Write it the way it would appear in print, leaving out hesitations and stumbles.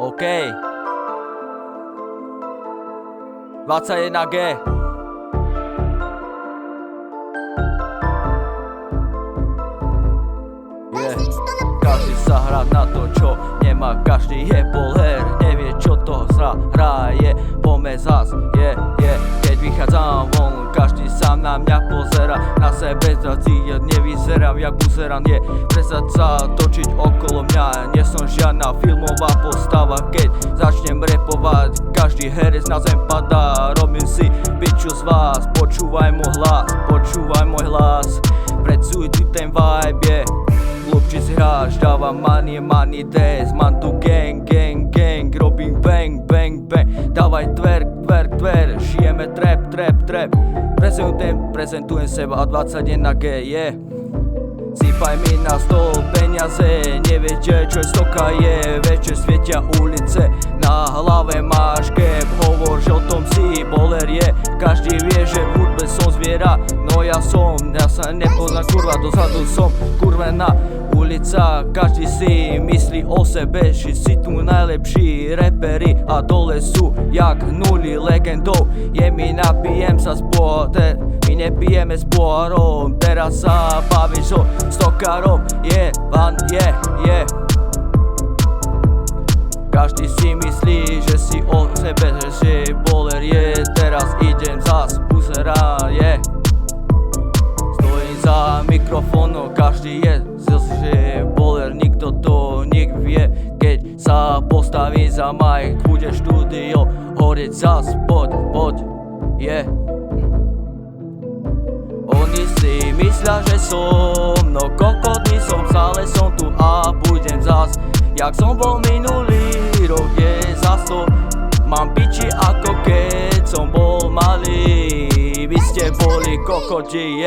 OK 21G Každý sa hrá na to, čo nemá, každý je boler, nevie čo to hraje, poďme zas, keď vychádzam von, každý sám na mňa pozera, na sebe zracíť, nevyzerám jak buzeran, prestať sa točiť okolo mňa, nie som žiadna filmová postava, keď začnem repovať, každý herec na zem padá, robím si piču z vás, počúvaj môj hlas, precuj tu ten vibe, Chlopči si hráš, dávam money dance, mám tu gang, robím bang, dávaj twerk, žijeme trap, prezentujem seba a 21G, Sypaj mi na stôl peniaze, neviete čo je stoka je, večer svietia ulice, na hlave máš kép, hovor, že o tom si boler je, každý vie, že v hudbe som zviera, no ja sa nepoznám kurva, dozadu som kurvená ulica, každý si myslí o sebe, že si tu najlepší reperi a dole sú jak nuli legendov, mi napijem sa my nepijeme s pohárom, teraz sa bavíš so stokárom, Každý si myslí, že si o sebe, že si boler teraz idem zas buzera, Stojím za mikrofónom, každý že je boler, nikto to vie, keď sa postaví za mic, bude štúdio horieť zas, poď, Oni si myslia, že som, no kokotný som, stále som tu a budem zas, jak som bol minulý rok, zas to, mám piči ako keď som bol malý, vy ste boli kokoti,